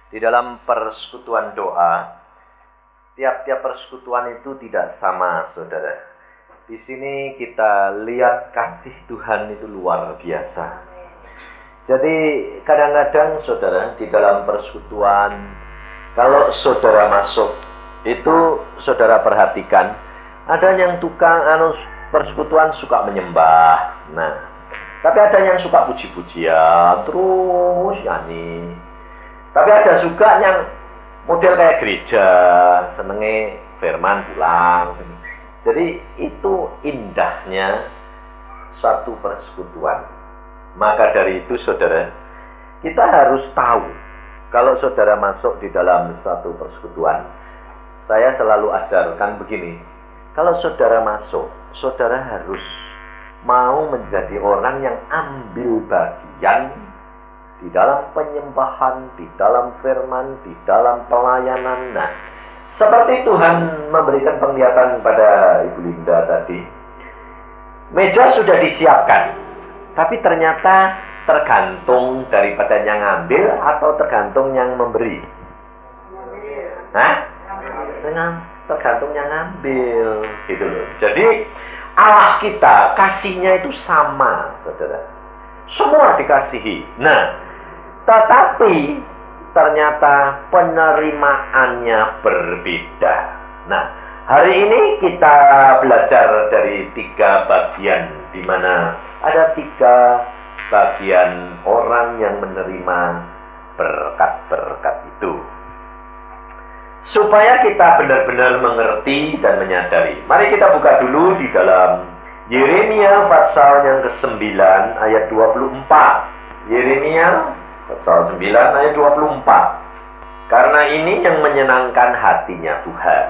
Di dalam persekutuan doa, tiap-tiap persekutuan itu tidak sama, saudara. Di sini kita lihat kasih Tuhan itu luar biasa. Jadi kadang-kadang saudara di dalam persekutuan, kalau saudara masuk, itu saudara perhatikan, ada yang tukang persekutuan suka menyembah. Nah, tapi ada yang suka puji-pujian, terus nyanyi. Tapi ada juga yang model kayak gereja, senenge firman pulang. Jadi itu indahnya satu persekutuan. Maka dari itu saudara, kita harus tahu kalau saudara masuk di dalam satu persekutuan. Saya selalu ajarkan begini, kalau saudara masuk, saudara harus mau menjadi orang yang ambil bagian di dalam penyembahan, di dalam firman, di dalam pelayanan. Nah, seperti Tuhan memberikan penglihatan pada Ibu Linda tadi, meja sudah disiapkan, tapi ternyata tergantung daripada yang ngambil atau tergantung yang memberi. Hah? Tergantung yang ngambil, gitu loh. Jadi Allah kita kasihnya itu sama, saudara. Semua dikasihi. Nah, tetapi ternyata penerimaannya berbeda. Nah, hari ini kita belajar dari 3 bagian, di mana ada 3 bagian orang yang menerima berkat-berkat itu. Supaya kita benar-benar mengerti dan menyadari. Mari kita buka dulu di dalam Yeremia pasal yang ke-9 ayat 24. Yeremia pasal 9 ayat 24. Karena ini yang menyenangkan hatinya Tuhan.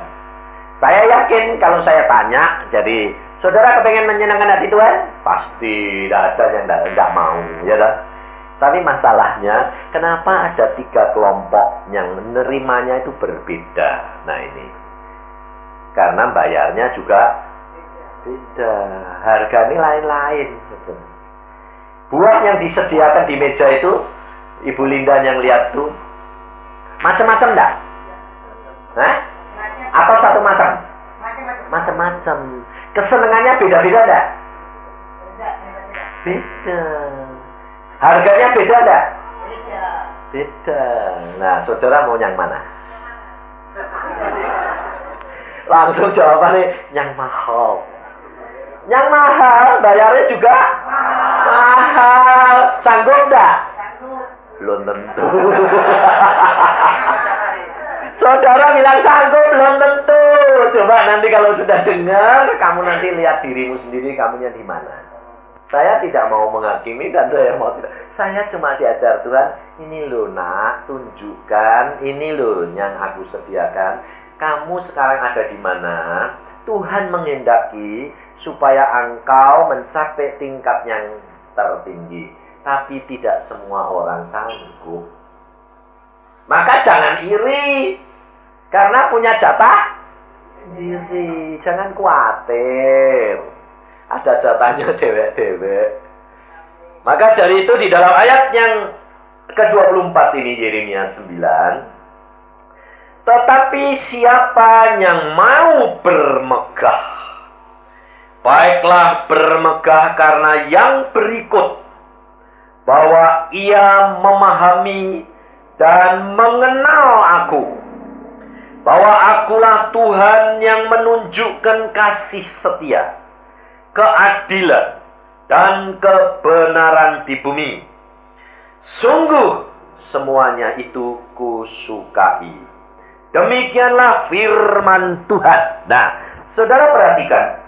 Saya yakin kalau saya tanya, jadi saudara kepengen menyenangkan hati Tuhan? Pasti tidak ada yang tidak mau, ya kan? Tapi masalahnya, kenapa ada 3 kelompok yang menerimanya itu berbeda? Nah ini, karena bayarnya juga beda, harganya lain-lain. Buah yang disediakan di meja itu, Ibu Linda yang lihat tuh, macam-macam enggak? Hah? Atau satu macam? Macam-macam. Kesenangannya beda-beda enggak? Beda. Harganya beda enggak? Beda. Nah, saudara mau yang mana? Langsung jawabannya yang mahal. Yang mahal, bayarnya juga mahal. Sanggup enggak? Belum tentu. Saudara bilang sanggup, belum tentu. Coba nanti kalau sudah dengar, kamu nanti lihat dirimu sendiri, kamunya di mana. Saya tidak mau menghakimi dan saya mau tidak. Saya cuma diajar Tuhan, ini loh nak, tunjukkan, ini loh yang aku sediakan. Kamu sekarang ada di mana? Tuhan menghendaki supaya engkau mencapai tingkat yang tertinggi. Tapi tidak semua orang sanggup. Maka jangan iri, karena punya jatah sendiri. Jangan khawatir. Ada jatahnya dewek-dewek. Maka dari itu di dalam ayat yang ke-24 ini Yeremia 9. Tetapi siapa yang mau bermegah, baiklah bermegah karena yang berikut, bahwa ia memahami dan mengenal aku, bahwa akulah Tuhan yang menunjukkan kasih setia, keadilan, dan kebenaran di bumi. Sungguh semuanya itu kusukai. Demikianlah firman Tuhan. Nah, saudara perhatikan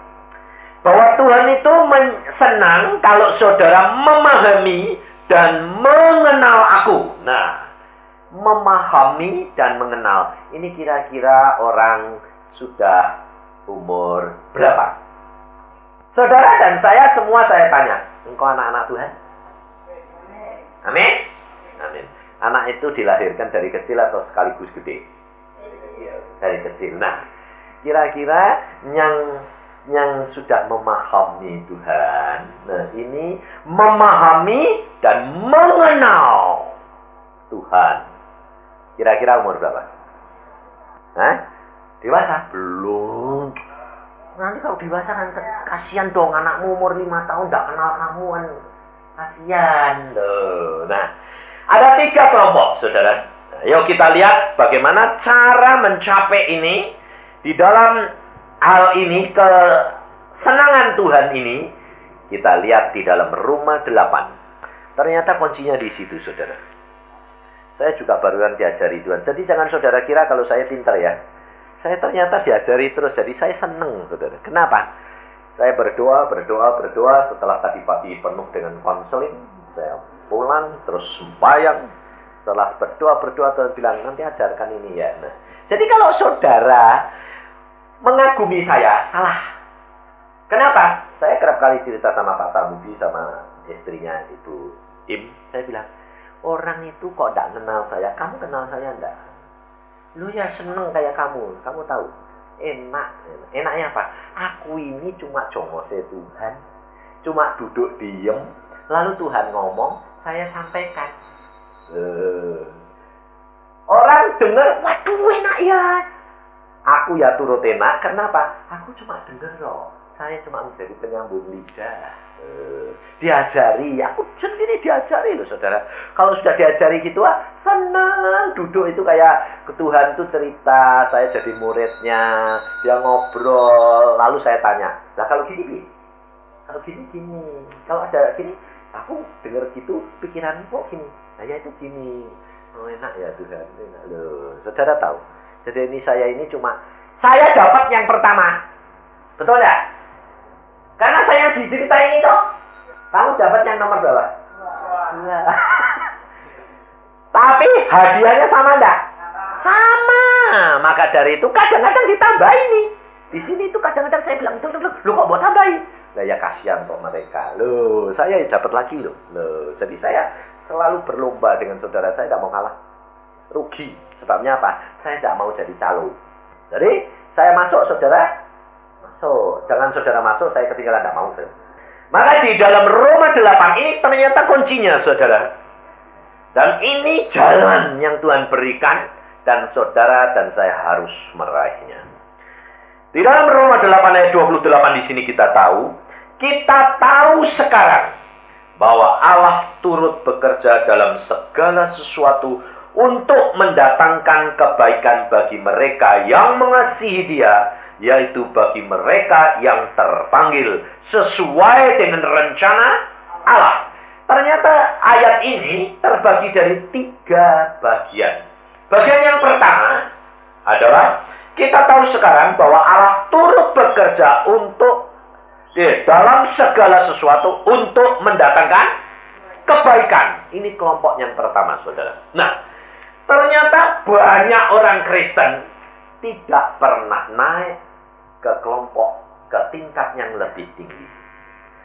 bahwa Tuhan itu senang kalau saudara memahami dan mengenal aku. Nah, memahami dan mengenal. Ini kira-kira orang sudah umur berapa? Saudara dan saya semua saya tanya, engkau anak-anak Tuhan? Amin? Amin. Anak itu dilahirkan dari kecil atau sekaligus gede? Dari kecil. Nah, kira-kira yang sudah memahami Tuhan. Nah, ini memahami dan mengenal Tuhan. Kira-kira umur berapa? Hah? Dewasa? Belum. Nanti kalau dewasa kan kasihan dong, anakmu umur 5 tahun tidak kenal kamu kan. Kasihan loh. Nah, ada 3 kelompok, saudara. Nah, yuk kita lihat bagaimana cara mencapai ini di dalam hal ini, kesenangan Tuhan ini. Kita lihat di dalam Roma 8. Ternyata kuncinya di situ, saudara. Saya juga barusan diajari Tuhan. Jadi jangan saudara kira kalau saya pintar ya. Saya ternyata diajari terus, jadi saya seneng, saudara. Kenapa? Saya berdoa. Setelah tadi pagi penuh dengan konseling, saya pulang, terus sembahyang. Setelah berdoa, Tuhan bilang, nanti ajarkan ini ya. Nah, jadi kalau saudara mengagumi saya, salah. Kenapa? Saya kerap kali cerita sama Pak Samudi, sama istrinya Ibu Im. Saya bilang, orang itu kok tidak kenal saya, kamu kenal saya enggak? Lu ya seneng kayak kamu tahu, enaknya apa? Aku ini cuma jongose Tuhan, cuma duduk diem, lalu Tuhan ngomong, saya sampaikan. Orang dengar, waduh enak ya. Aku ya turut enak, kenapa? Aku cuma dengar loh, saya cuma menjadi penyambung lidah. Diajari, aku sendiri diajari loh saudara. Kalau sudah diajari gitu senang. Duduk itu kayak Tuhan itu cerita, saya jadi muridnya, dia ngobrol, lalu saya tanya, lah kalau gini, kalau gini, kalau ada gini, aku dengar gitu, pikiran kok gini, nah ya itu gini. Oh enak ya Tuhan, enak loh. Saudara tahu, jadi saya dapat yang pertama, betul ya? Karena saya diceritain itu, kamu dapat yang nomor berapa? Nah. Tapi hadiahnya sama enggak? Sama. Maka dari itu kadang-kadang ditambahin nih. Di sini itu kadang-kadang saya bilang, lu kok mau tambahin? Nah ya kasihan kok mereka. Loh, saya dapat lagi loh. Jadi saya selalu berlomba dengan saudara, saya tidak mau kalah. Rugi. Sebabnya apa? Saya tidak mau jadi calo. Jadi saya masuk, saudara masuk. Jangan saudara masuk, saya ketinggalan, tidak mau. Maka di dalam Roma 8 ini ternyata kuncinya, saudara. Dan ini jalan yang Tuhan berikan, dan saudara dan saya harus meraihnya. Di dalam Roma 8 ayat 28 di sini kita tahu sekarang bahwa Allah turut bekerja dalam segala sesuatu untuk mendatangkan kebaikan bagi mereka yang mengasihi Dia, yaitu bagi mereka yang terpanggil sesuai dengan rencana Allah. Ternyata ayat ini terbagi dari 3 bagian. Bagian yang pertama adalah kita tahu sekarang bahwa Allah turut bekerja dalam segala sesuatu untuk mendatangkan kebaikan. Ini kelompok yang pertama, saudara. Nah, ternyata banyak orang Kristen tidak pernah naik ke tingkat yang lebih tinggi.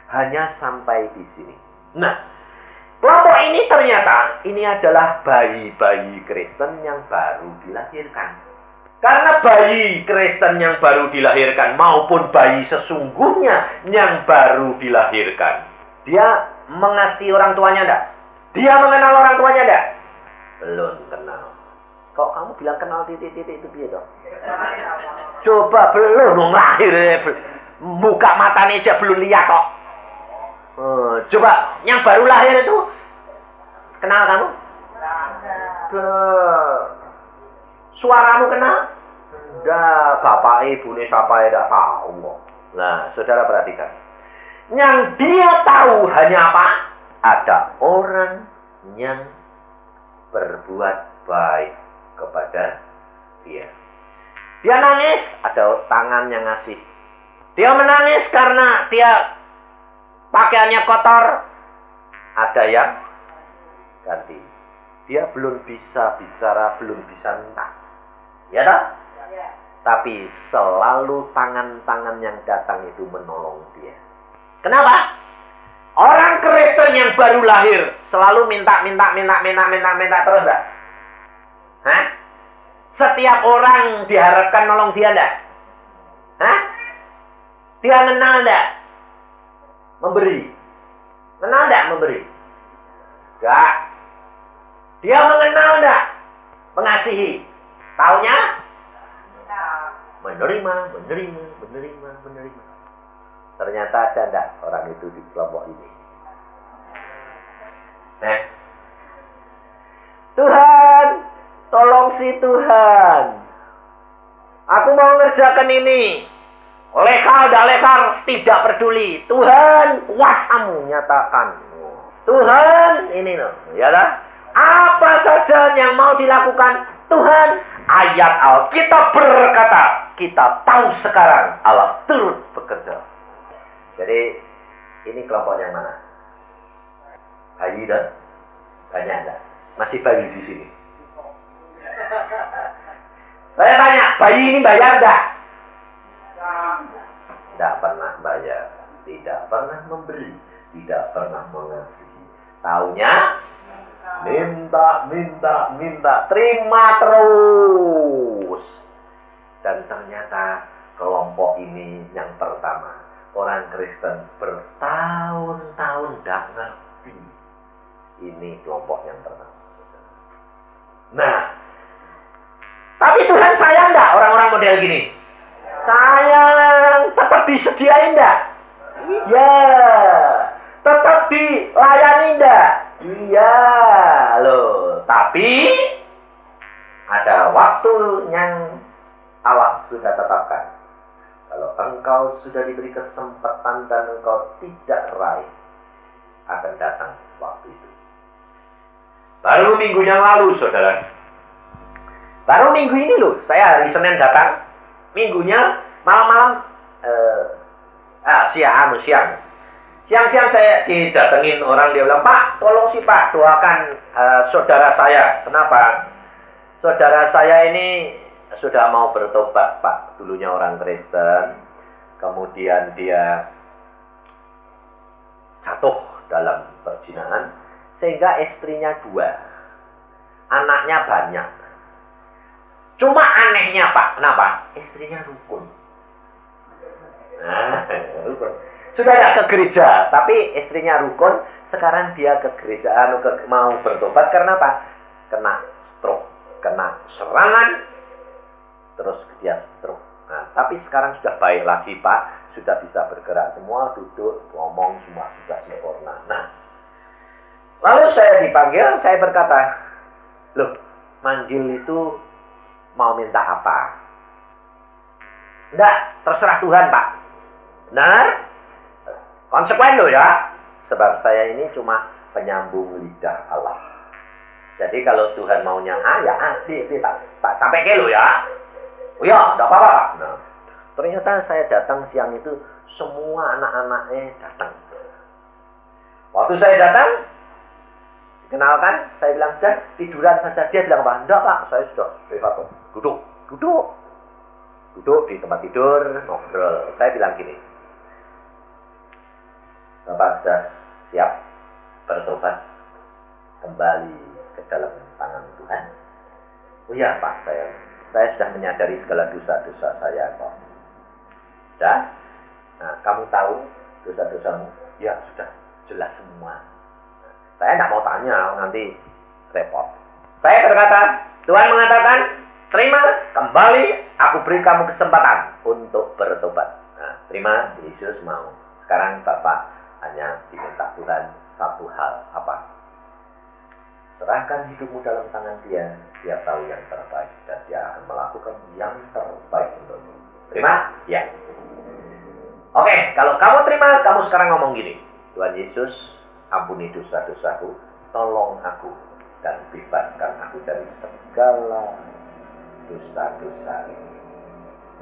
Hanya sampai di sini. Nah, kelompok ini ternyata ini adalah bayi-bayi Kristen yang baru dilahirkan. Karena bayi Kristen yang baru dilahirkan maupun bayi sesungguhnya yang baru dilahirkan, dia mengasihi orang tuanya enggak? Dia mengenal orang tuanya enggak? Belum kenal. Kok kamu bilang kenal titik-titik itu piye toh? Coba belum lahir, buka matanya aja belum lihat kok. Coba yang baru lahir itu kenal kamu? Suaramu kenal? Enggak, bapak ibu ini siapa ya tidak tahu. Nah, saudara perhatikan. Yang dia tahu hanya apa? Ada orang yang berbuat baik kepada dia. Dia nangis, ada tangan yang ngasih. Dia menangis karena dia pakaiannya kotor, ada yang ganti. Dia belum bisa bicara, belum bisa minta. Ya tak? Ya. Tapi selalu tangan-tangan yang datang itu menolong dia. Kenapa? Orang Kristen yang baru lahir selalu minta terus enggak? Hah? Setiap orang diharapkan nolong dia enggak? Hah? Dia kenal enggak? Memberi. Kenal enggak memberi? Enggak. Dia mengenal enggak? Mengasihi. Taunya? Menerima. Ternyata ada enggak orang itu di kelompok ini? Tuhan, tolong si Tuhan. Aku mau ngerjakan ini. Lekar, tidak peduli. Tuhan, kuasamu nyatakan. Tuhan, ini loh, ya lah. Apa saja yang mau dilakukan Tuhan, ayat Alkitab berkata, kita tahu sekarang Allah turut bekerja. Jadi ini kelompok yang mana? Bayi dan banyak enggak? Masih bayi di sini. Saya tanya, bayi ini bayar enggak? Tidak pernah bayar, tidak pernah memberi, tidak pernah mengasihi. Taunya minta, terima terus. Dan ternyata kelompok ini yang pertama, orang Kristen bertahun-tahun tidak ngerti. Ini kelompok yang pertama. Nah, tapi Tuhan sayang enggak orang-orang model gini? Sayang, tetap disediain enggak? Iya. Tetap dilayani enggak? Iya. Loh, tapi ada waktu yang Allah sudah tetapkan. Kalau engkau sudah diberi kesempatan dan engkau tidak raih, akan datang waktu itu. Baru minggu yang lalu, saudara. Baru minggu ini loh, saya hari Senin datang. Minggunya malam-malam, siang. Siang-siang saya didatengin orang, dia bilang, Pak, tolong sih Pak, doakan saudara saya. Kenapa? Saudara saya ini sudah mau bertobat, Pak. Dulunya orang Kristen, kemudian dia jatuh dalam perzinahan, sehingga istrinya 2, anaknya banyak. Cuma anehnya Pak, kenapa? Istrinya rukun. Rukun. Sudah tidak ke gereja, tapi istrinya rukun. Sekarang dia ke gereja, mau bertobat karena apa? Kena stroke, kena serangan, terus dia stroke. Nah, tapi sekarang sudah baik lagi Pak, sudah bisa bergerak semua, duduk, ngomong semua sudah sempurna. Nah, lalu saya dipanggil, saya berkata, loh, manggil itu mau minta apa? Enggak, terserah Tuhan Pak. Benar? Konsekuen loh ya. Sebab saya ini cuma penyambung lidah Allah. Jadi kalau Tuhan maunya ya tak sampai ke lo ya. Oh ya, enggak apa-apa Pak. Nah, ternyata saya datang siang itu semua anak-anaknya datang. Waktu saya datang, kenalkan, saya bilang, sudah tiduran saja. Dia bilang, enggak Pak, saya sudah sehat. Duduk di tempat tidur, ngobrol. Saya bilang gini, Bapak sudah siap bertobat kembali ke dalam tangan Tuhan? Oh iya Pak, saya sudah menyadari segala dosa-dosa saya kok. Sudah? Nah, kamu tahu dosa-dosamu? Ya sudah, jelas semua. Nah, saya tidak mau tanya, nanti repot. Saya berkata, Tuhan mengatakan, terima, kembali, aku beri kamu kesempatan untuk bertobat. Nah, terima, Yesus mau. Sekarang Bapak hanya diminta Tuhan satu hal, apa? Serahkan hidupmu dalam tangan Dia, Dia tahu yang terbaik dan Dia akan melakukan yang terbaik untukmu. Terima? Ya. Oke, kalau kamu terima, kamu sekarang ngomong gini, Tuhan Yesus, ampuni dosa-dosaku, tolong aku dan bebaskan aku dari segala dosa-dosa ini.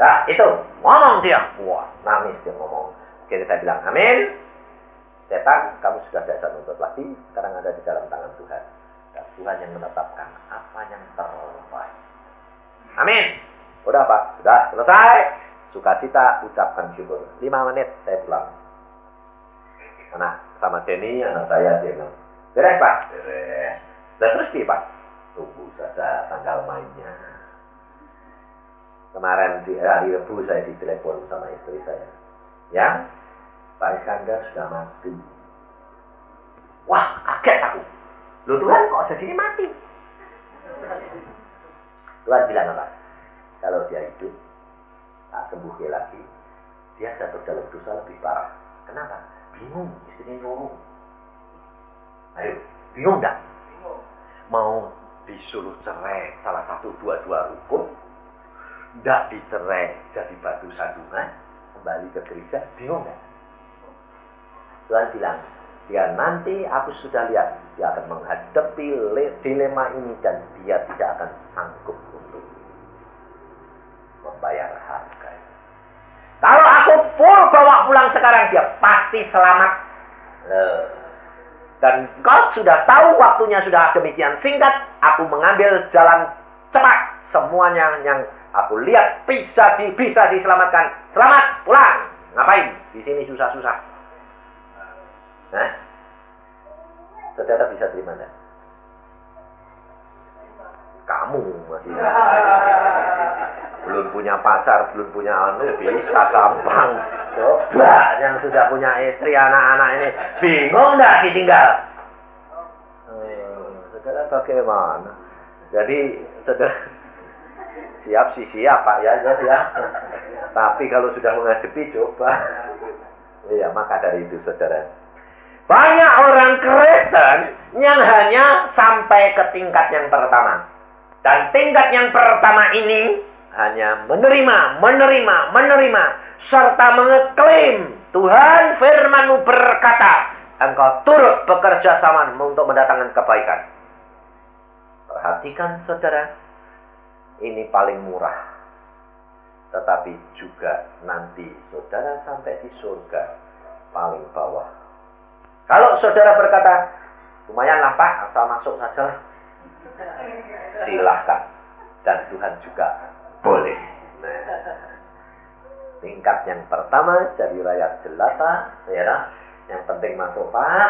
Nah, itu ngomong dia, wah, nangis dia ngomong. Oke, saya bilang, amin. Setan, kamu sudah tidak menuntut lagi, sekarang ada di dalam tangan Tuhan. Dan Tuhan yang menetapkan apa yang terbaik. Amin. Udah Pak, sudah selesai. Sukacita, ucapkan syukur. 5 menit, saya pulang. Anak sama Denny, anak saya, dia bilang, beres Pak? Beres. Dan terus dia Pak? Tunggu saja tanggal mainnya. Kemarin di hari Rabu saya ditelepon sama istri saya. Ya? Pak Iskandar sudah mati. Wah, kaget aku. Loh Tuhan kok jadi mati? Tuhan bilang apa? Kalau dia hidup, tak sembuh lagi, dia jatuh dalam dosa lebih parah. Kenapa? Bingung, istrinya nyuruh. Ayo, bingung enggak? Mau disuruh cerai salah satu dua-dua rukun, enggak dicerai jadi batu sandungan, kembali ke gereja, bingung enggak? Tuhan bilang, dia nanti aku sudah lihat, dia akan menghadapi dilema ini dan dia tidak akan sanggup untuk membayar harga. Kalau aku full bawa pulang sekarang, dia pasti selamat. Dan kau sudah tahu waktunya sudah demikian singkat, aku mengambil jalan cepat. Semuanya yang aku lihat bisa diselamatkan. Selamat pulang. Ngapain? Di sini susah-susah. Nah, saudara bisa terima enggak? Kamu masih belum punya pacar, belum punya anak, bisa gampang. Coba yang sudah punya istri, anak-anak ini bingung enggak ditinggal? Saudara bagaimana? Jadi saudara siap sih siap Pak ya. Tapi kalau sudah menghadapi coba. Iya, maka dari itu saudara, banyak orang Kristen yang hanya sampai ke tingkat yang pertama. Dan tingkat yang pertama ini hanya menerima, serta mengeklaim Tuhan firman-Mu berkata, Engkau turut bekerja sama untuk mendatangkan kebaikan. Perhatikan saudara, ini paling murah. Tetapi juga nanti saudara sampai di surga paling bawah. Kalau saudara berkata, lumayanlah Pak, asal masuk saja, silahkan. Dan Tuhan juga boleh. Nah, tingkat yang pertama jadi rakyat jelata, ya, yang penting masuk Pak.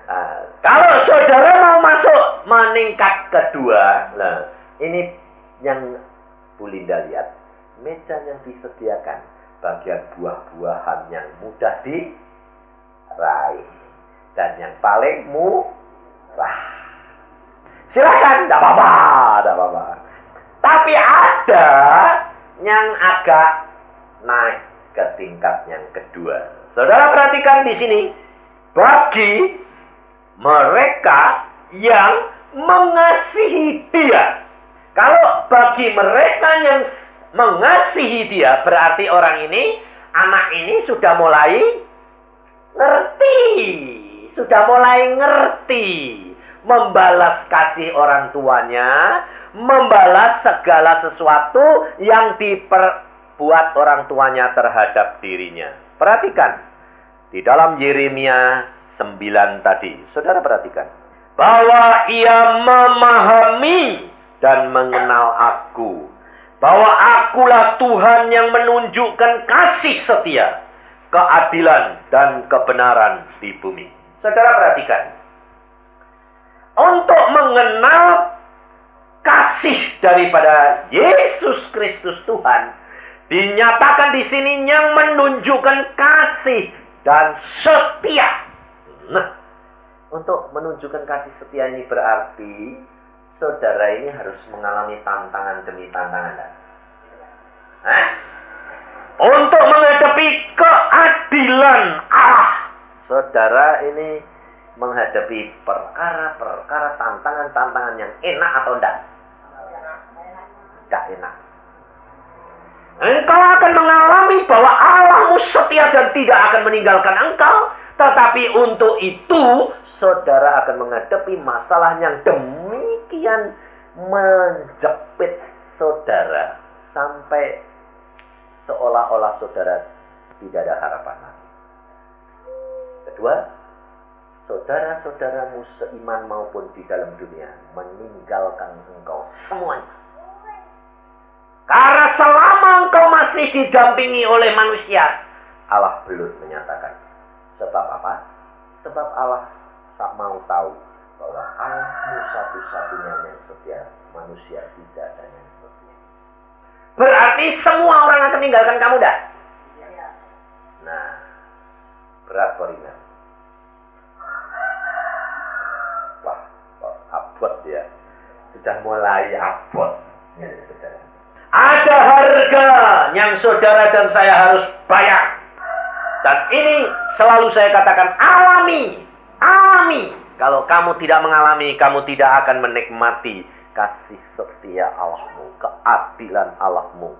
Nah, kalau saudara mau masuk meningkat kedua, nah ini yang Bu Linda lihat, meja yang disediakan, bagian buah-buahan yang mudah diraih dan yang paling murah. Silakan, tidak apa-apa. Tapi ada yang agak naik ke tingkat yang kedua. Saudara perhatikan di sini, bagi mereka yang mengasihi Dia. Kalau bagi mereka yang mengasihi Dia, berarti orang ini, anak ini sudah mulai ngerti, membalas kasih orang tuanya, membalas segala sesuatu yang diperbuat orang tuanya terhadap dirinya. Perhatikan, di dalam Yeremia 9 tadi, saudara perhatikan, bahwa ia memahami dan mengenal aku, bahwa akulah Tuhan yang menunjukkan kasih setia, keadilan dan kebenaran di bumi. Saudara perhatikan, untuk mengenal kasih daripada Yesus Kristus Tuhan, dinyatakan di sini yang menunjukkan kasih dan setia. Nah, untuk menunjukkan kasih setia ini berarti saudara ini harus mengalami tantangan demi tantangan. Untuk menghadapi keadilan Allah, saudara ini menghadapi perkara-perkara, tantangan-tantangan yang enak atau enggak? Enggak enak. Engkau akan mengalami bahwa Allahmu setia dan tidak akan meninggalkan engkau. Tetapi untuk itu, saudara akan menghadapi masalah yang demikian menjepit saudara. Sampai seolah-olah saudara tidak ada harapan lagi. Kedua, saudara-saudaramu seiman maupun di dalam dunia meninggalkan engkau semuanya. Karena selama engkau masih didampingi oleh manusia, Allah belum menyatakan. Sebab apa? Sebab Allah tak mau tahu bahwa Allahmu satu-satunya yang setia, manusia tidak ada yang setia. Berarti semua orang akan meninggalkan kamu dah. Nah, berat kok ringan. Wah, abot sudah mulai abot. Ya, saudara. Ada harga yang saudara dan saya harus bayar. Dan ini selalu saya katakan, alami. Alami. Kalau kamu tidak mengalami, kamu tidak akan menikmati kasih setia Allahmu, keadilan Allahmu,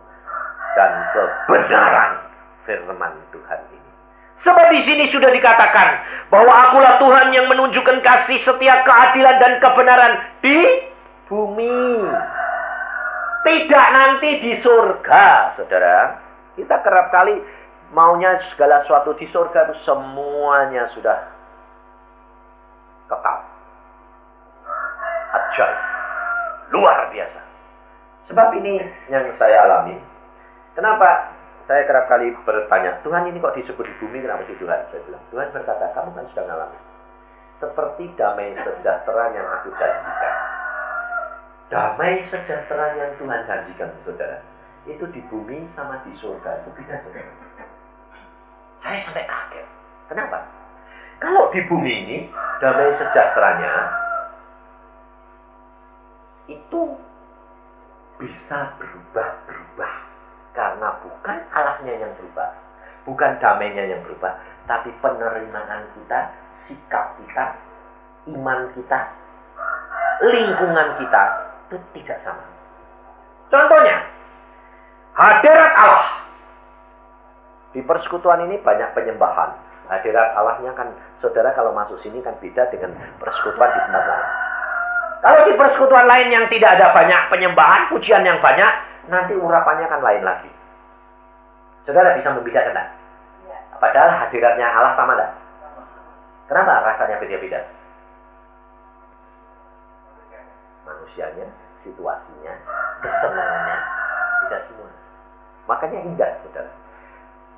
dan kebenaran firman Tuhan ini. Sebab di sini sudah dikatakan bahwa akulah Tuhan yang menunjukkan kasih setia, keadilan, dan kebenaran di bumi. Tidak nanti di surga, saudara. Kita kerap kali maunya segala sesuatu di surga itu semuanya sudah kekal. Ajaib. Luar biasa. Sebab ini yang saya alami. Kenapa saya kerap kali bertanya, Tuhan ini kok disebut di bumi, kenapa sih Tuhan? Saya bilang, Tuhan berkata, kamu kan sudah ngalami. Seperti damai sejahtera yang aku janjikan. Damai sejahtera yang Tuhan janjikan, saudara. Itu di bumi sama di surga. Itu beda, saudara. Saya sampai kaget. Kenapa? Kalau di bumi ini, damai sejahteranya itu bisa berubah-berubah. Karena bukan Allahnya yang berubah, bukan damainya yang berubah, tapi penerimaan kita, sikap kita, iman kita, lingkungan kita itu tidak sama. Contohnya, hadirat Allah. Di persekutuan ini banyak penyembahan. Hadirat Allahnya kan, saudara kalau masuk sini kan beda dengan persekutuan di tempat lain. Kalau di persekutuan lain yang tidak ada banyak penyembahan, pujian yang banyak, nanti urapannya kan lain lagi. Saudara bisa membedakan enggak? Ya. Padahal hadiratnya Allah sama enggak? Kenapa rasanya beda-beda? Manusianya, situasinya, kesenangannya, tidak semua. Makanya indah, saudara.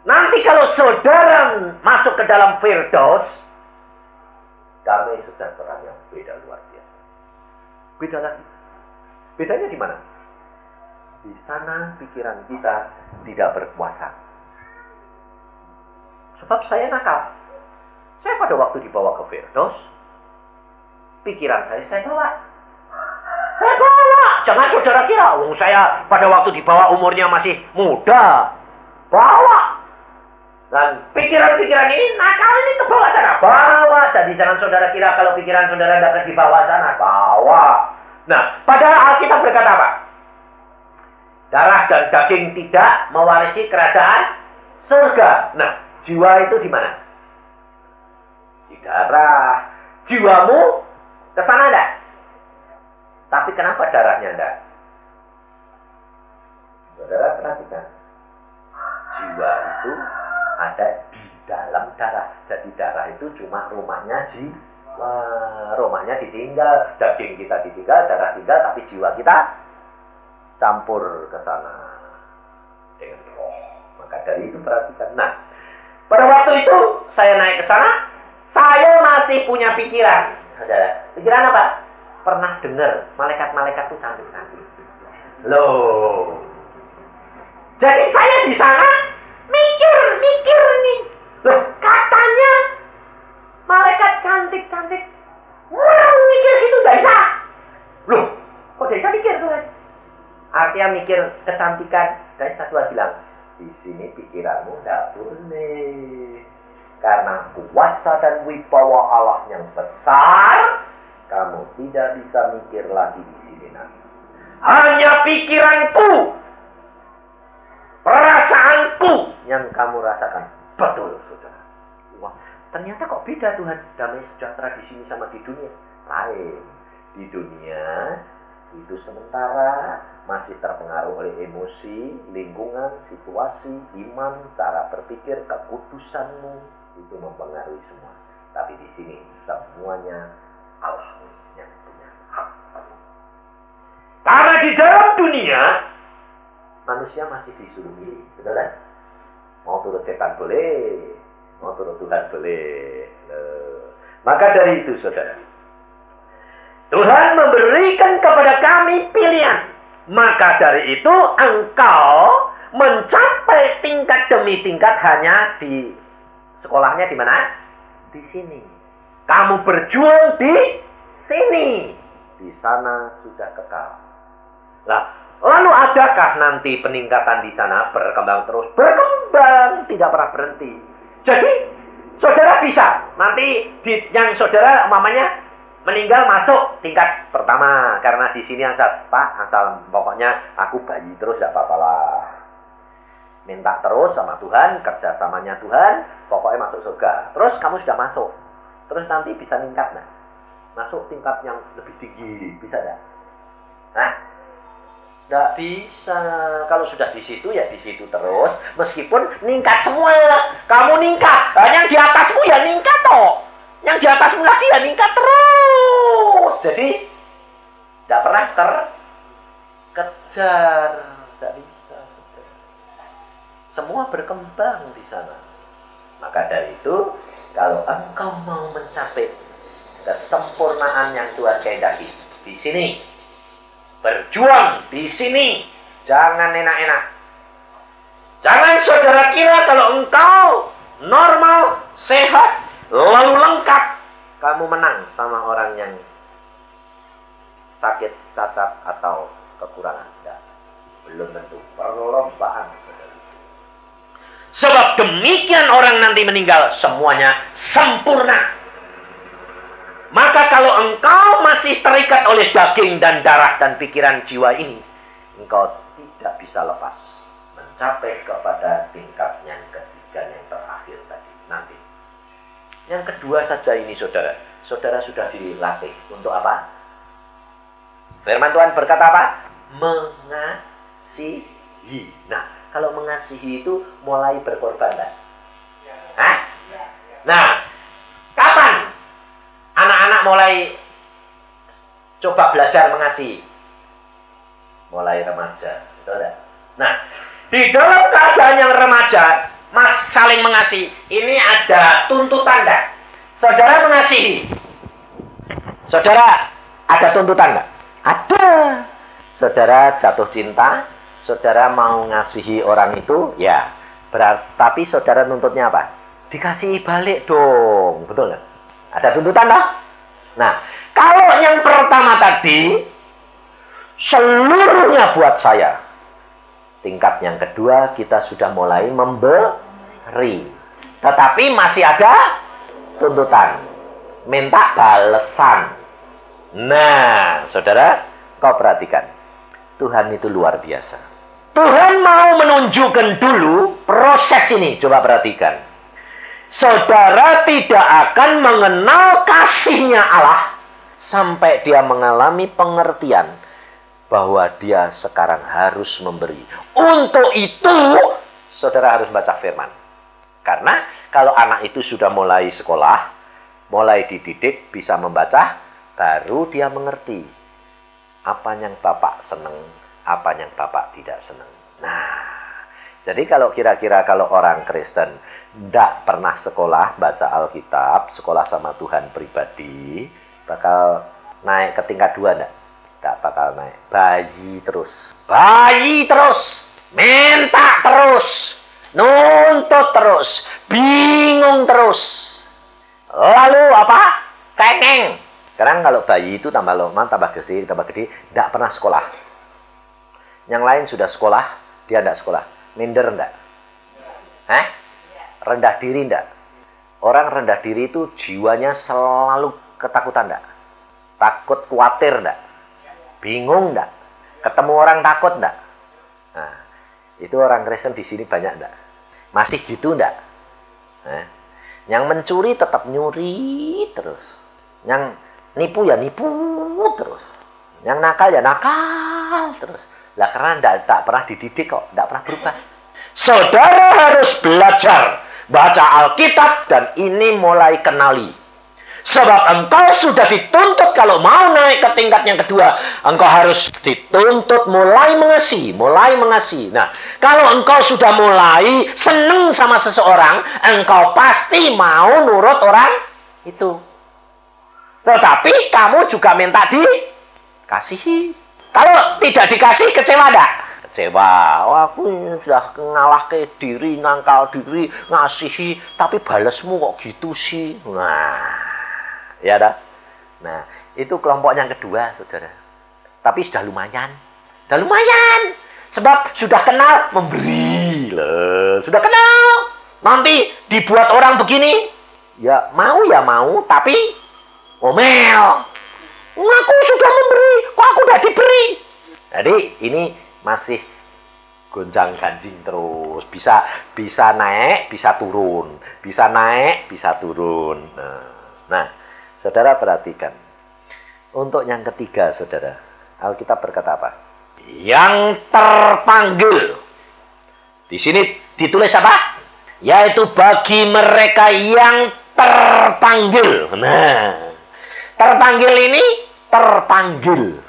Nanti kalau saudara masuk ke dalam Firdaus, damai sejahtera yang beda luar biasa. Beda lagi. Bedanya di mana? Di sana pikiran kita tidak berkuasa. Sebab saya nakal. Saya pada waktu dibawa ke Firdaus, pikiran saya bawa. Saya bawa. Jangan saudara kira, saya pada waktu dibawa umurnya masih muda. Bawa. Dan pikiran-pikiran ini nakal ini ke bawah sana. Bawa. Jadi jangan saudara kira kalau pikiran saudara dapat di bawah sana. Bawa. Nah, padahal Alkitab berkata apa? Darah dan daging tidak mewarisi kerajaan surga. Nah, jiwa itu di mana? Di darah. Jiwamu ke sana enggak? Tapi kenapa darahnya enggak? Saudara perhatikan. Jiwa itu ada di dalam darah. Jadi darah itu cuma rumahnya rumahnya ditinggal, daging kita ditinggal, darah tinggal, tapi jiwa kita campur ke sana dengan roh. Maka dari itu perhatikan. Nah, pada waktu itu saya naik ke sana, saya masih punya pikiran. Saudara, pikiran apa? Pernah dengar malaikat-malaikat itu cantik-cantik. Loh. Jadi saya di sana mikir nih. Loh, katanya malaikat cantik-cantik. Wah, mikir gitu enggak bisa. Loh, kok bisa mikir Tuhan? Artinya mikir kecantikan. Dan satu lagi bilang, di sini pikiranmu enggak boleh. Karena kuasa dan wibawa Allah yang besar, kamu tidak bisa mikir lagi di sini nanti. Hanya pikiranku, perasaanku yang kamu rasakan. Betul, saudara. Wah, ternyata kok beda Tuhan. Damai sejahtera di sini sama di dunia. Lain. Di dunia itu sementara masih terpengaruh oleh emosi, lingkungan, situasi, iman, cara berpikir, keputusanmu itu mempengaruhi semua. Tapi di sini semuanya Allah yang punya hak. Karena di dalam dunia manusia masih disuruh milih, betul kan? Mau turut setan boleh, mau turut Tuhan boleh. Maka dari itu, saudara, Tuhan memberikan kepada kami pilihan. Maka dari itu engkau mencapai tingkat demi tingkat hanya di sekolahnya di mana? Di sini. Kamu berjuang di sini. di sana sudah kekal. Lah, lalu adakah nanti peningkatan di sana berkembang terus? Berkembang, tidak pernah berhenti. Jadi, saudara bisa nanti yang saudara umpamanya meninggal masuk tingkat pertama karena di sini asal pokoknya aku bayi terus tidak apa-apa lah. Minta terus sama Tuhan, kerjasamanya Tuhan, pokoknya masuk surga. Terus kamu sudah masuk, terus nanti bisa meningkat, nah, masuk tingkat yang lebih tinggi, bisa tidak? Nah, tidak bisa. Kalau sudah di situ ya di situ terus, meskipun meningkat semua, kamu meningkat, yang di atasmu ya meningkat toh, yang di atasmu lagi ya meningkat terus. Jadi tidak pernah terkejar, tidak bisa. Semua berkembang di sana. Maka dari itu, kalau engkau mau mencapai kesempurnaan yang Tuhan kehendaki di sini, berjuang di sini, jangan enak-enak. Jangan saudara kira kalau engkau normal, sehat, lalu lengkap, kamu menang sama orang yang sakit, cacat, atau kekurangan. Tidak. Belum tentu. Perlombaan. Sebab demikian orang nanti meninggal semuanya sempurna. Maka kalau engkau masih terikat oleh daging dan darah dan pikiran jiwa ini, engkau tidak bisa lepas mencapai kepada tingkat yang ketiga yang terakhir tadi nanti. Yang kedua saja ini saudara. Saudara sudah dilatih untuk apa? Firman Tuhan berkata apa? Mengasihi. Nah, kalau mengasihi itu mulai berkorban, kan? Hah? Nah, kapan anak-anak mulai coba belajar mengasihi? Mulai remaja, betul tidak? Nah, di dalam keadaan yang remaja, saling mengasihi, ini ada tuntutan tidak? Saudara mengasihi, saudara ada tuntutan tidak? Ada. Saudara jatuh cinta, saudara mau ngasihi orang itu, ya. Tapi saudara nuntutnya apa? Dikasihi balik dong. Betul nggak? Ada tuntutan toh? Nah, kalau yang pertama tadi, seluruhnya buat saya. Tingkat yang kedua, kita sudah mulai memberi. Tetapi masih ada tuntutan. Minta balesan. Nah, saudara, kau perhatikan. Tuhan itu luar biasa. Tuhan mau menunjukkan dulu proses ini. Coba perhatikan. Saudara tidak akan mengenal kasihnya Allah sampai dia mengalami pengertian bahwa dia sekarang harus memberi. Untuk itu, saudara harus baca firman. Karena kalau anak itu sudah mulai sekolah, mulai dididik, bisa membaca, baru dia mengerti apa yang Bapak senang, apa yang Bapak tidak senang. Nah, jadi kalau kira-kira kalau orang Kristen tidak pernah sekolah, baca Alkitab, sekolah sama Tuhan pribadi, bakal naik ke tingkat 2 enggak? Tidak bakal naik. Bayi terus. Bayi terus. Minta terus. Nuntut terus. Bingung terus. Lalu apa? Cengeng. Sekarang kalau bayi itu tambah lama, tambah gede, tidak pernah sekolah. Yang lain sudah sekolah, dia tidak sekolah. Minder enggak? Hah? Rendah diri enggak? Orang rendah diri itu jiwanya selalu ketakutan enggak? Takut, khawatir enggak? Bingung enggak? Ketemu orang takut enggak? Nah, itu orang Kristen di sini banyak enggak? Masih gitu enggak? Yang mencuri tetap nyuri terus. Yang nipu ya nipu terus. Yang nakal ya nakal terus. Lah karena tidak pernah dididik kok, tidak pernah berubah. Saudara harus belajar baca Alkitab dan ini mulai kenali. Sebab engkau sudah dituntut kalau mau naik ke tingkat yang kedua, engkau harus dituntut mulai mengasihi. Nah, kalau engkau sudah mulai seneng sama seseorang, engkau pasti mau nurut orang itu. Tetapi kamu juga minta dikasihi. Kalau tidak dikasih, kecewa enggak? Kecewa. Oh, aku sudah ngalah ke diri, ngangkal diri, ngasihi, tapi balesmu kok gitu sih. Nah, ya dah. Nah, Itu kelompok yang kedua, saudara. Tapi sudah lumayan. Sudah lumayan. Sebab sudah kenal memberi. Loh, sudah kenal. Nanti dibuat orang begini. Ya mau, tapi ngomel. Aku sudah memberi, kok aku udah diberi. Jadi ini masih gonjang ganjing terus. Bisa naik, bisa turun. Bisa naik, bisa turun. Nah, saudara perhatikan. Untuk yang ketiga, saudara, Alkitab berkata apa? Yang terpanggil. Di sini ditulis apa? Yaitu bagi mereka yang terpanggil. Nah, terpanggil ini terpanggil.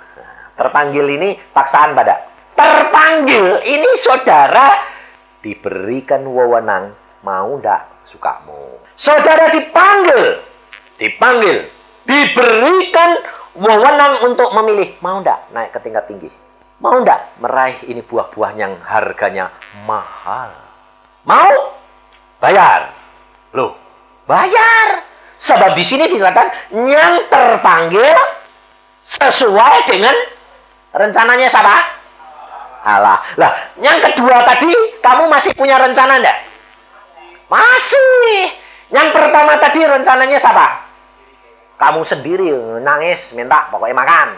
Terpanggil ini paksaan pada. Terpanggil ini saudara diberikan wewenang, mau ndak sukamu. Saudara dipanggil, diberikan wewenang untuk memilih, mau ndak naik ke tingkat tinggi, mau ndak meraih ini buah-buah yang harganya mahal, mau bayar, loh bayar. Sebab di sini dikatakan yang terpanggil sesuai dengan rencananya siapa? Allah. Lah, yang kedua tadi kamu masih punya rencana enggak? Masih. Yang pertama tadi rencananya siapa? Kamu sendiri nangis, minta pokoknya makan.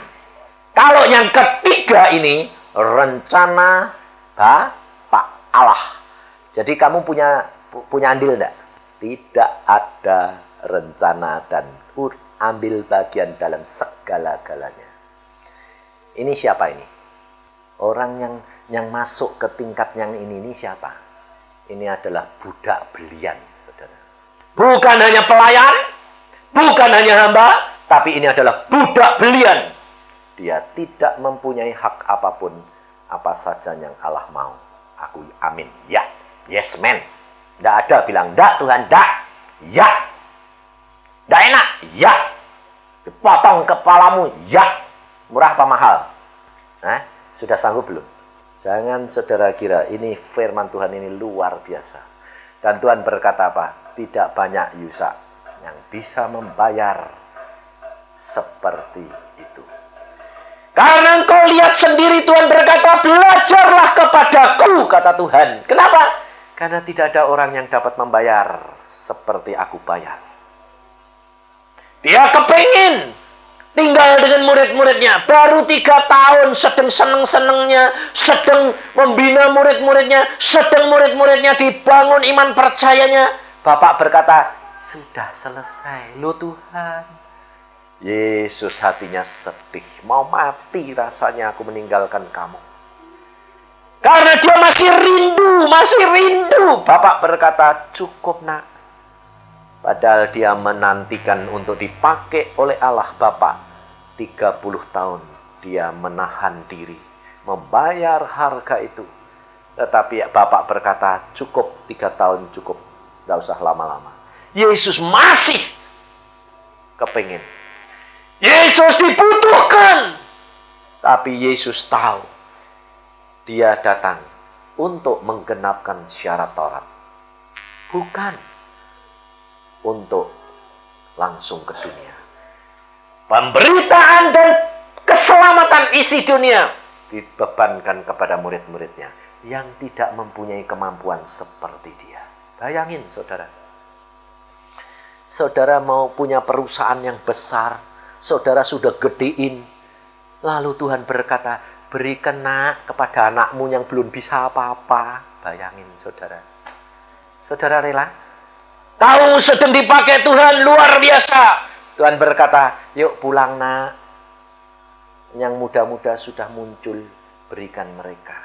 Kalau yang ketiga ini rencana Bapak Allah. Jadi kamu punya andil enggak? Tidak ada rencana dan ambil bagian dalam segala-galanya. Ini siapa ini? Orang yang masuk ke tingkat yang ini siapa? Ini adalah budak belian, saudara. Bukan hanya pelayan, bukan hanya hamba, tapi ini adalah budak belian. Dia tidak mempunyai hak apapun, apa saja yang Allah mau. Aku amin, ya, yes man. Tidak ada bilang, enggak Tuhan, enggak, ya. Enggak enak, ya. Dipotong kepalamu, ya. Murah apa mahal? Sudah sanggup belum? Jangan saudara kira ini firman Tuhan ini luar biasa. Dan Tuhan berkata apa? Tidak banyak Yusak yang bisa membayar seperti itu. Karena engkau lihat sendiri, Tuhan berkata, belajarlah kepadaku, kata Tuhan. Kenapa? Karena tidak ada orang yang dapat membayar seperti aku bayar. Dia kepingin tinggal dengan murid-muridnya. Baru 3 tahun sedang seneng-senengnya, sedang membina murid-muridnya, sedang murid-muridnya dibangun iman percayanya. Bapak berkata, sudah selesai. Loh Tuhan. Yesus hatinya sedih. Mau mati rasanya aku meninggalkan kamu. Karena dia masih rindu. Bapak berkata, cukup nak. Padahal dia menantikan untuk dipakai oleh Allah Bapa. 30 tahun dia menahan diri, membayar harga itu. Tetapi Bapak berkata, cukup 3 tahun cukup. Tidak usah lama-lama. Yesus masih kepingin. Yesus dibutuhkan. Tapi Yesus tahu. Dia datang untuk menggenapkan syarat Taurat. Bukan untuk langsung ke dunia. Pemberitaan dan keselamatan isi dunia dibebankan kepada murid-muridnya yang tidak mempunyai kemampuan seperti dia. Bayangin saudara. Saudara mau punya perusahaan yang besar, saudara sudah gedein, lalu Tuhan berkata, berikan nak kepada anakmu yang belum bisa apa-apa. Bayangin saudara. Saudara rela? Kau sedang dipakai Tuhan luar biasa. Tuhan berkata, yuk pulang nak. Yang muda-muda sudah muncul, berikan mereka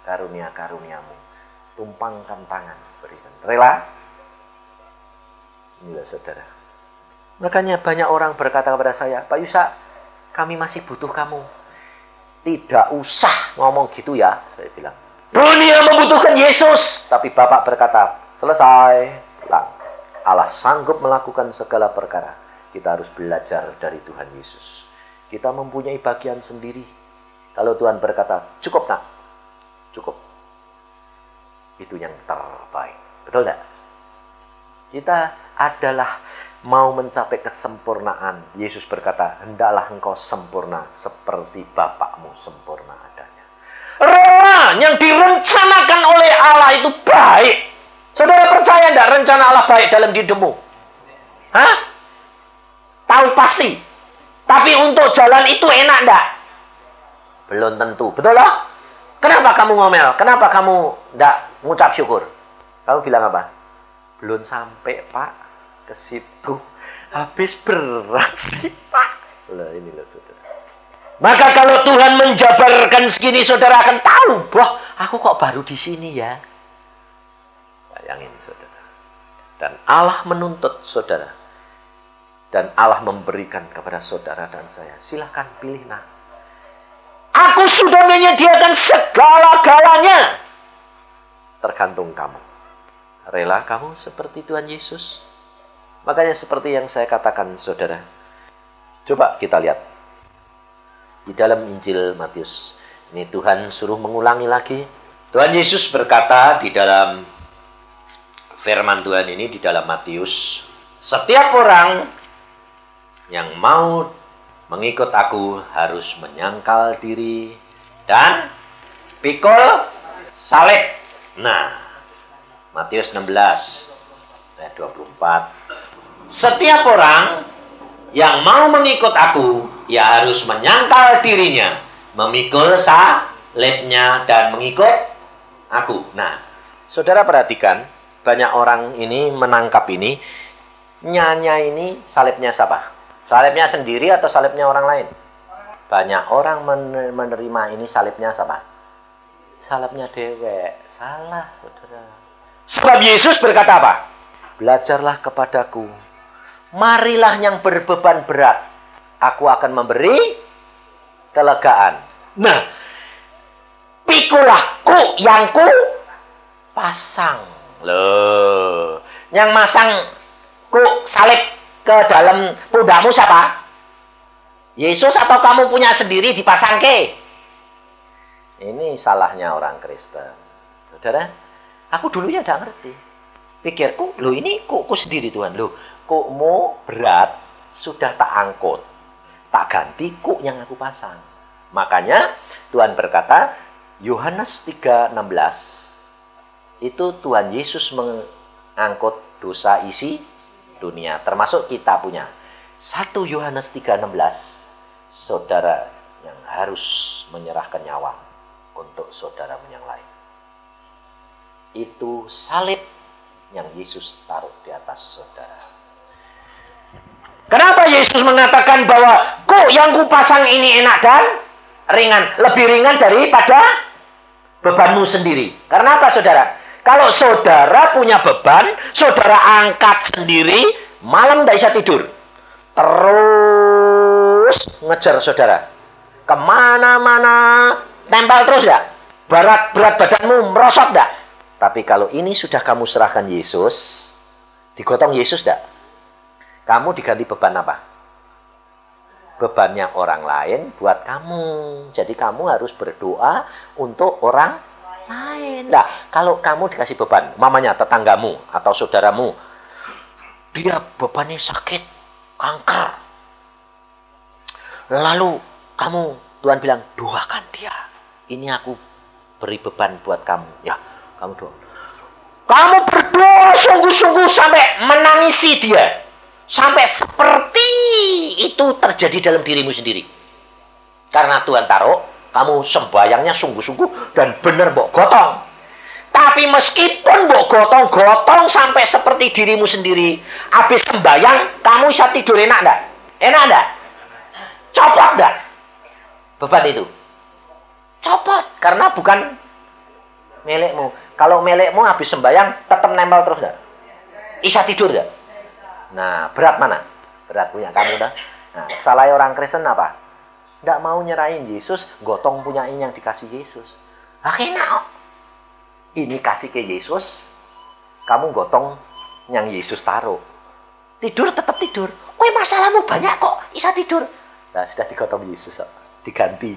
karunia-karuniamu. Tumpangkan tangan, berikan. Rela? Inilah saudara. Makanya banyak orang berkata kepada saya, Pak Yusak, kami masih butuh kamu. Tidak usah ngomong gitu ya, saya bilang. Dunia membutuhkan Yesus. Tapi Bapak berkata, selesai, pulang. Allah sanggup melakukan segala perkara. Kita harus belajar dari Tuhan Yesus. Kita mempunyai bagian sendiri. Kalau Tuhan berkata, cukup nak, cukup. Itu yang terbaik. Betul tidak? Kita adalah mau mencapai kesempurnaan. Yesus berkata, hendaklah engkau sempurna seperti Bapakmu sempurna adanya. Rela yang direncanakan oleh Allah itu baik. Saudara percaya enggak rencana Allah baik dalam hidupmu? Hah? Tahu pasti. Tapi untuk jalan itu enak enggak? Belum tentu. Betul loh? Kenapa kamu ngomel? Kenapa kamu enggak ngucap syukur? Kamu bilang apa? Belum sampai, Pak, ke situ. Habis berat sih, Pak. Lah ini loh, saudara. Maka kalau Tuhan menjabarkan segini, saudara akan tahu, wah, aku kok baru di sini ya. Bayangin, saudara. Dan Allah menuntut saudara. Dan Allah memberikan kepada saudara dan saya. Silahkan pilih, nah. Aku sudah menyediakan segala-galanya. Tergantung kamu. Rela kamu seperti Tuhan Yesus? Makanya seperti yang saya katakan, saudara. Coba kita lihat. Di dalam Injil Matius. Ini Tuhan suruh mengulangi lagi. Tuhan Yesus berkata di dalam firman Tuhan ini, di dalam Matius. Setiap orang yang mau mengikut aku harus menyangkal diri dan pikul salib. Nah, Matius 16 ayat 24. Setiap orang yang mau mengikut aku, ia harus menyangkal dirinya, memikul salibnya dan mengikut aku. Nah, saudara perhatikan, banyak orang ini menangkap ini, nyanya ini salibnya siapa? Salibnya sendiri atau salibnya orang lain? Banyak orang menerima ini salibnya siapa? Salibnya dewek. Salah, saudara. Sebab Yesus berkata apa? Belajarlah kepadaku. Marilah yang berbeban berat. Aku akan memberi kelegaan. Nah, pikulah ku yang ku pasang. Loh, yang masang ku salib ke dalam pundakmu siapa? Yesus atau kamu punya sendiri dipasang ke? Ini salahnya orang Kristen. Saudara, aku dulunya tidak ngerti. Pikirku, loh ini kukku sendiri Tuhan. Loh, kukmu berat, sudah tak angkut. Tak ganti kuk yang aku pasang. Makanya Tuhan berkata, Yohanes 3:16, itu Tuhan Yesus mengangkut dosa isi dunia. Termasuk kita punya. 1 Yohanes 3:16, saudara yang harus menyerahkan nyawa untuk saudaramu yang lain. Itu salib yang Yesus taruh di atas saudara. Kenapa Yesus mengatakan bahwa kuk yang kupasang ini enak dan ringan? Lebih ringan daripada bebanmu sendiri. Karena apa, saudara? Kalau saudara punya beban, saudara angkat sendiri, malam tidak bisa tidur. Terus ngejar saudara. Kemana-mana, nempel terus tidak? Berat badanmu merosot tidak? Tapi kalau ini sudah kamu serahkan Yesus, digotong Yesus tidak? Kamu diganti beban apa? Bebannya orang lain buat kamu. Jadi kamu harus berdoa untuk orang lain. Nah, kalau kamu dikasih beban, mamanya, tetanggamu, atau saudaramu, dia bebannya sakit, kanker. Lalu kamu, Tuhan bilang, doakan dia. Ini aku beri beban buat kamu. Ya, kamu doa. Kamu berdoa sungguh-sungguh sampai menangisi dia. Sampai seperti itu terjadi dalam dirimu sendiri. Karena Tuhan taruh, kamu sembayangnya sungguh-sungguh dan benar mbok gotong. Tapi meskipun mbok gotong sampai seperti dirimu sendiri, habis sembayang, kamu bisa tidur enak enggak? Enak enggak? Copot enggak? Beban itu. Copot, karena bukan milikmu. Kalau milikmu habis sembayang, tetap nempel terus enggak? Bisa tidur enggak? Nah, berat mana? Berat punya kamu dah. Nah, salah orang Kristen apa? Tidak mau nyerahin Yesus, gotong punyain yang dikasih Yesus. Akhirnya, ini kasih ke Yesus, kamu gotong yang Yesus taruh. Tidur tetap tidur. Woi, masalahmu banyak kok, bisa tidur. Nah, sudah digotong Yesus, diganti.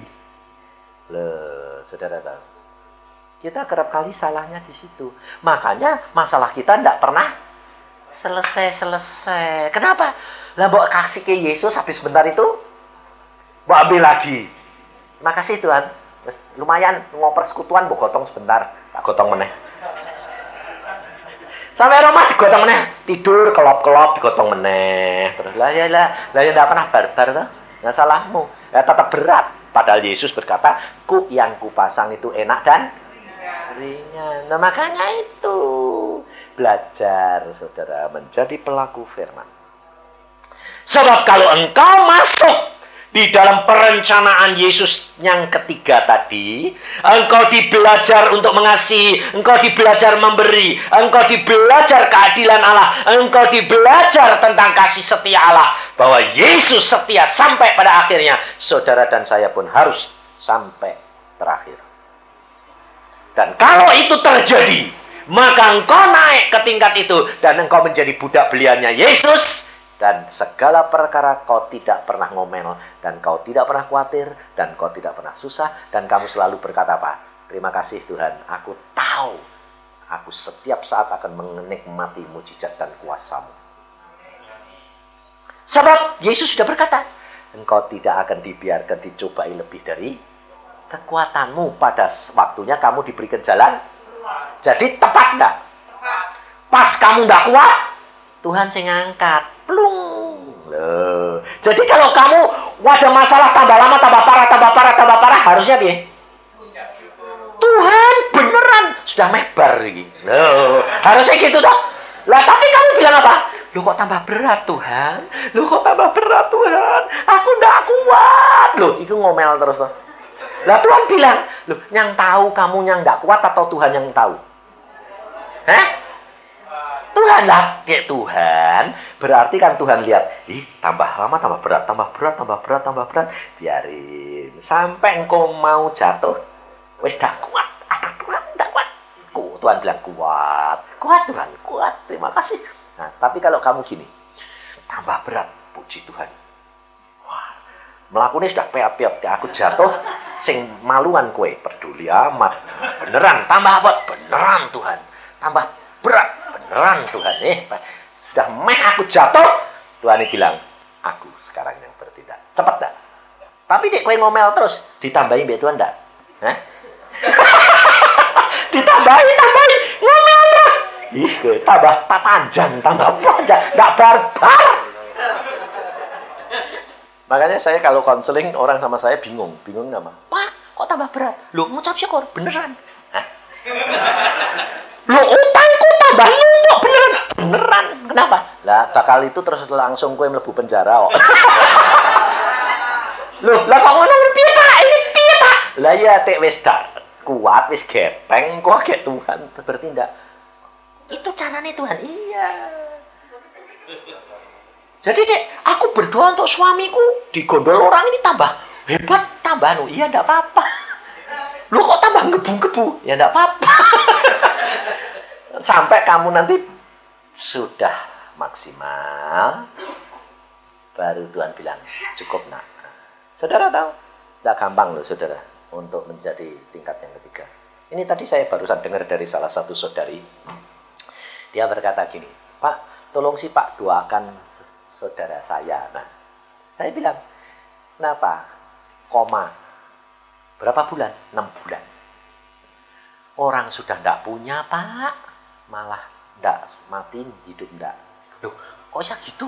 Loh, saudara tahu. Kita kerap kali salahnya di situ. Makanya masalah kita tidak pernah Selesai. Kenapa? Lah mbok kasih ke Yesus habis sebentar itu mbok ambil lagi. Makasih Tuhan. Terus lumayan mau persekutuan mbok gotong sebentar. Tak gotong meneh. Sampai rumah digotong meneh, tidur kelop-kelop digotong meneh. Terus lah ya enggak pernah barbar toh. Enggak salahmu. Ya tetap berat. Padahal Yesus berkata, yang kupasang itu enak dan ringan. Nah makanya itu belajar saudara menjadi pelaku firman. Sebab kalau engkau masuk di dalam perencanaan Yesus yang ketiga tadi, engkau dibelajar untuk mengasihi, engkau dibelajar memberi, engkau dibelajar keadilan Allah, engkau dibelajar tentang kasih setia Allah, bahwa Yesus setia sampai pada akhirnya. Saudara dan saya pun harus sampai terakhir. Dan kalau itu terjadi, maka engkau naik ke tingkat itu dan engkau menjadi budak beliannya Yesus. Dan segala perkara kau tidak pernah ngomel, dan kau tidak pernah khawatir, dan kau tidak pernah susah, dan kamu selalu berkata apa? Terima kasih Tuhan, aku tahu aku setiap saat akan menikmati mujizat dan kuasa-Mu. Sebab Yesus sudah berkata, engkau tidak akan dibiarkan dicobai lebih dari kekuatanmu. Pada waktunya kamu diberikan jalan. Jadi tepat enggak? Pas kamu enggak kuat, Tuhan saya ngangkat. Plung. Loh. Jadi kalau kamu ada masalah tambah lama, tambah parah, harusnya dia Tuhan beneran sudah mebar ini. Loh, harusnya gitu toh. Lah tapi kamu bilang apa? Loh kok tambah berat Tuhan? Loh kok tambah berat Tuhan? Aku enggak kuat. Loh, itu ngomel terus toh. Lah Tuhan bilang, loh yang tahu kamu yang enggak kuat atau Tuhan yang tahu? Hah? Tuhan lah, kayak Tuhan. Berarti kan Tuhan lihat, tambah lama tambah berat, tambah berat. Biarin sampai engkau mau jatuh, wis dak kuat. Tuhan dak kuat. Tuhan bilang kuat Tuhan, kuat. Terima kasih. Nah, tapi kalau kamu gini, tambah berat, puji Tuhan. Wah, melakukannya sudah peap-peap, aku jatuh, sing maluan kue, peduli amat. Beneran, tambah apa? Beneran Tuhan, tambah berat. Beneran Tuhan sudah aku jatuh, Tuhan ini bilang, aku sekarang yang bertindak. Cepat dah. Tapi dek kowe ngomel terus, ditambahin mbek Tuhan dah. Hah? ditambahin, ngomel terus. Tambah panjang, enggak barbar. Makanya saya kalau konseling orang sama saya bingung nama. Pak, kok tambah berat? Loh, ngucap syukur, beneran. Hah? Loh, utangku tambah numpuk beneran. Kenapa? Lah, bakal itu terus langsung kowe mlebu penjara kok. Loh, lah kok ngono piye, Pak? Ini piye, Pak? Lah ya tek wis kuat, wis gepeng, kok gek Tuhan bertindak. Itu caranya Tuhan. Iya. Jadi, Dek, aku berdoa untuk suamiku, digondol orang ini tambah hebat, tambah iya enggak apa-apa. Loh, kok tambah gebu-gebu? Ya enggak apa-apa. Sampai kamu nanti sudah maksimal, baru Tuhan bilang, cukup nak. Saudara tahu? Tidak gampang loh saudara, untuk menjadi tingkat yang ketiga. Ini tadi saya barusan dengar dari salah satu saudari. Dia berkata gini, Pak, tolong sih Pak doakan saudara saya. Nah, saya bilang, kenapa? Berapa bulan? 6 bulan. Orang sudah tidak punya Pak, malah tidak mati, hidup tidak. Loh, kok bisa gitu?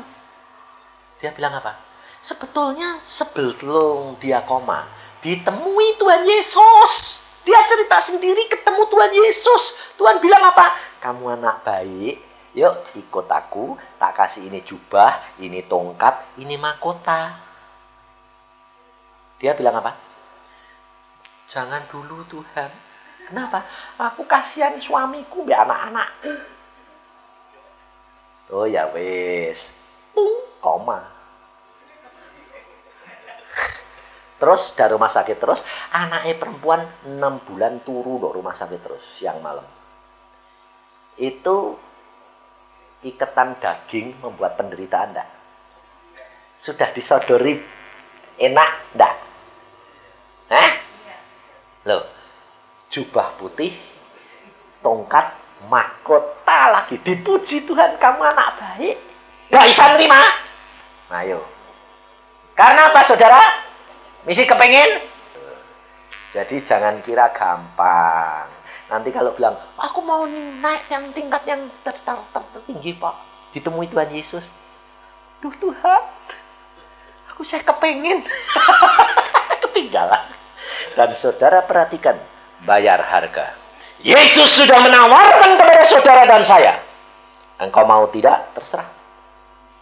Dia bilang apa? Sebetulnya sebelum dia koma, ditemui Tuhan Yesus. Dia cerita sendiri ketemu Tuhan Yesus. Tuhan bilang apa? Kamu anak baik, yuk ikut aku, tak kasih ini jubah, ini tongkat, ini mahkota. Dia bilang apa? Jangan dulu Tuhan. Kenapa? Aku kasihan suamiku biar anak-anakku. Oh ya wes. Koma. Terus dari rumah sakit terus, anaknya perempuan 6 bulan turu di rumah sakit terus siang malam. Itu ikatan daging membuat penderitaan enggak? Sudah disodori enak enggak? Hah? Loh, jubah putih, tongkat, mahkota lagi dipuji Tuhan, kamu anak baik. Gak bisa nerima? Ayo. Karena apa saudara? Misi kepengen? Jadi jangan kira gampang. Nanti kalau bilang, aku mau naik yang tingkat yang tertinggi Pak. Ditemui Tuhan Yesus. Duh Tuhan, saya kepengen. Ketinggalan. Dan saudara perhatikan, bayar harga. Yesus sudah menawarkan kepada saudara dan saya. Engkau mau tidak? Terserah.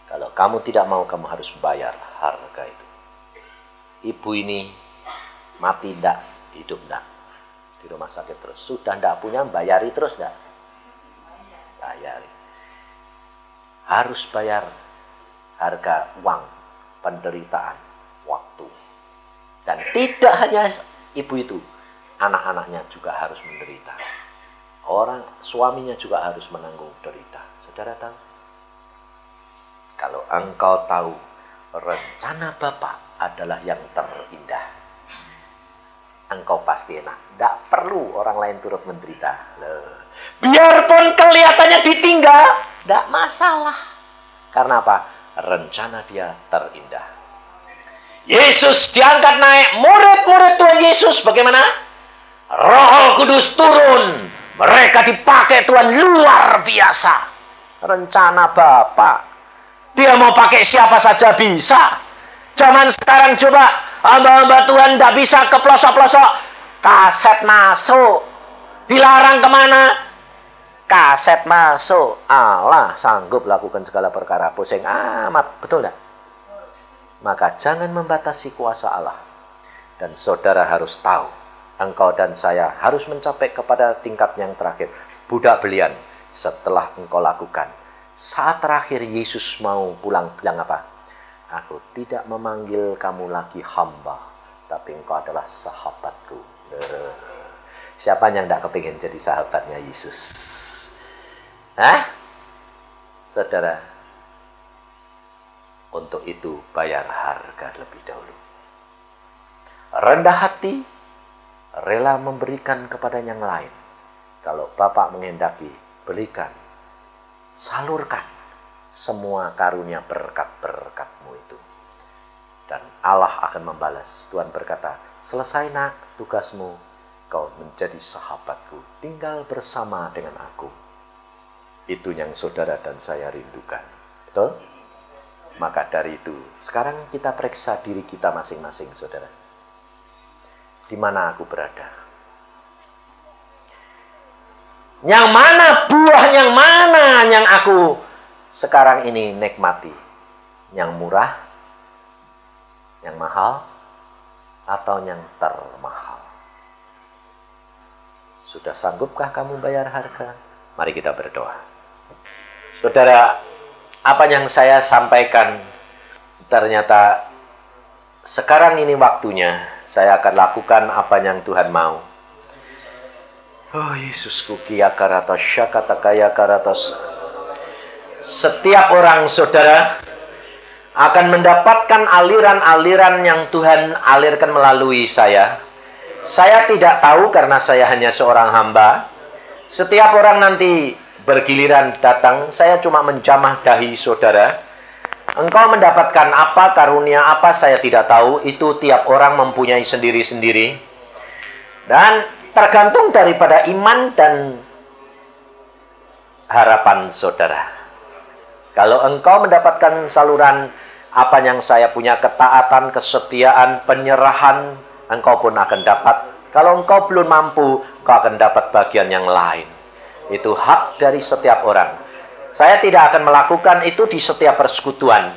Kalau kamu tidak mau, kamu harus bayar harga itu. Ibu ini mati enggak? Hidup enggak? Di rumah sakit terus. Sudah enggak punya, bayari terus enggak? Bayari. Harus bayar harga uang, penderitaan, waktu. Dan tidak hanya ibu itu, anak-anaknya juga harus menderita. Suaminya juga harus menanggung derita. Saudara tahu? Kalau engkau tahu rencana Bapa adalah yang terindah, engkau pasti enak. Tidak perlu orang lain turut menderita. Biarpun kelihatannya ditinggal, tidak masalah. Karena apa? Rencana dia terindah. Yesus diangkat naik, murid-murid Tuhan Yesus bagaimana? Roh Kudus turun, mereka dipakai Tuhan luar biasa. Rencana Bapa. Dia mau pakai siapa saja bisa. Zaman sekarang coba hamba-hamba Tuhan tidak bisa ke pelosok-pelosok. Kaset masuk. Dilarang kemana? Kaset masuk. Allah sanggup lakukan segala perkara. Pusing amat. Betul tidak? Maka jangan membatasi kuasa Allah. Dan saudara harus tahu, engkau dan saya harus mencapai kepada tingkat yang terakhir. Budak belian setelah engkau lakukan. Saat terakhir Yesus mau pulang bilang apa? Aku tidak memanggil kamu lagi hamba, tapi engkau adalah sahabatku. Siapa yang tidak kepingin jadi sahabatnya Yesus? Hah? Saudara, untuk itu bayar harga lebih dahulu. Rendah hati, rela memberikan kepada yang lain. Kalau Bapak menghendaki, berikan. Salurkan semua karunia berkat-berkatmu itu. Dan Allah akan membalas. Tuhan berkata, selesai nak tugasmu, kau menjadi sahabatku. Tinggal bersama dengan aku. Itu yang saudara dan saya rindukan. Betul? Maka dari itu, sekarang kita periksa diri kita masing-masing, saudara. Di mana aku berada? Yang mana buah yang mana yang aku sekarang ini nikmati? Yang murah, yang mahal, atau yang termahal? Sudah sanggupkah kamu bayar harga? Mari kita berdoa. Saudara, apa yang saya sampaikan ternyata sekarang ini waktunya saya akan lakukan apa yang Tuhan mau. Oh Yesusku, kia karatas syakata kaya karatas. Setiap orang saudara akan mendapatkan aliran-aliran yang Tuhan alirkan melalui saya. Saya tidak tahu karena saya hanya seorang hamba. Setiap orang nanti bergiliran datang, saya cuma menjamah dahi saudara. Engkau mendapatkan apa, karunia apa, saya tidak tahu. Itu tiap orang mempunyai sendiri-sendiri. Dan tergantung daripada iman dan harapan saudara. Kalau engkau mendapatkan saluran apa yang saya punya, ketaatan, kesetiaan, penyerahan, engkau pun akan dapat. Kalau engkau belum mampu, engkau akan dapat bagian yang lain. Itu hak dari setiap orang. Saya tidak akan melakukan itu di setiap persekutuan.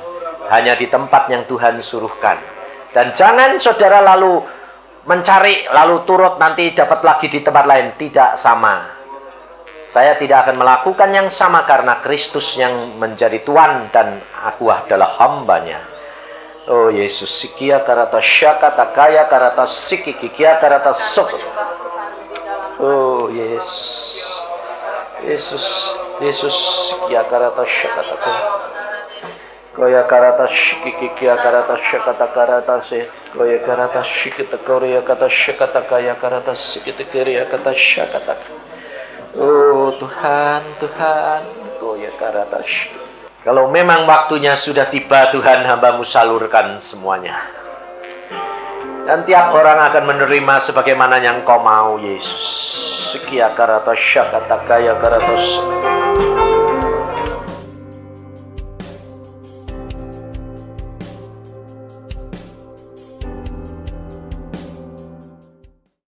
Hanya di tempat yang Tuhan suruhkan. Dan jangan saudara lalu mencari, lalu turut nanti dapat lagi di tempat lain. Tidak sama. Saya tidak akan melakukan yang sama karena Kristus yang menjadi Tuhan dan aku adalah hambanya. Oh Yesus, sikia karata syakata kaya karata sikikia karata sok. Oh Yesus. Yesus, sikia karata syakata kaya karata sikikia karata syakata karata se. Kaya karata shikita korea kata syakata kaya karata sikita korea kata syakata. Oh Tuhan, Tuhan, ya karatash. Kalau memang waktunya sudah tiba, Tuhan, hamba-Mu salurkan semuanya. Dan tiap orang akan menerima sebagaimana yang Engkau mau, Yesus. Sekia karatas syakataka ya karatas.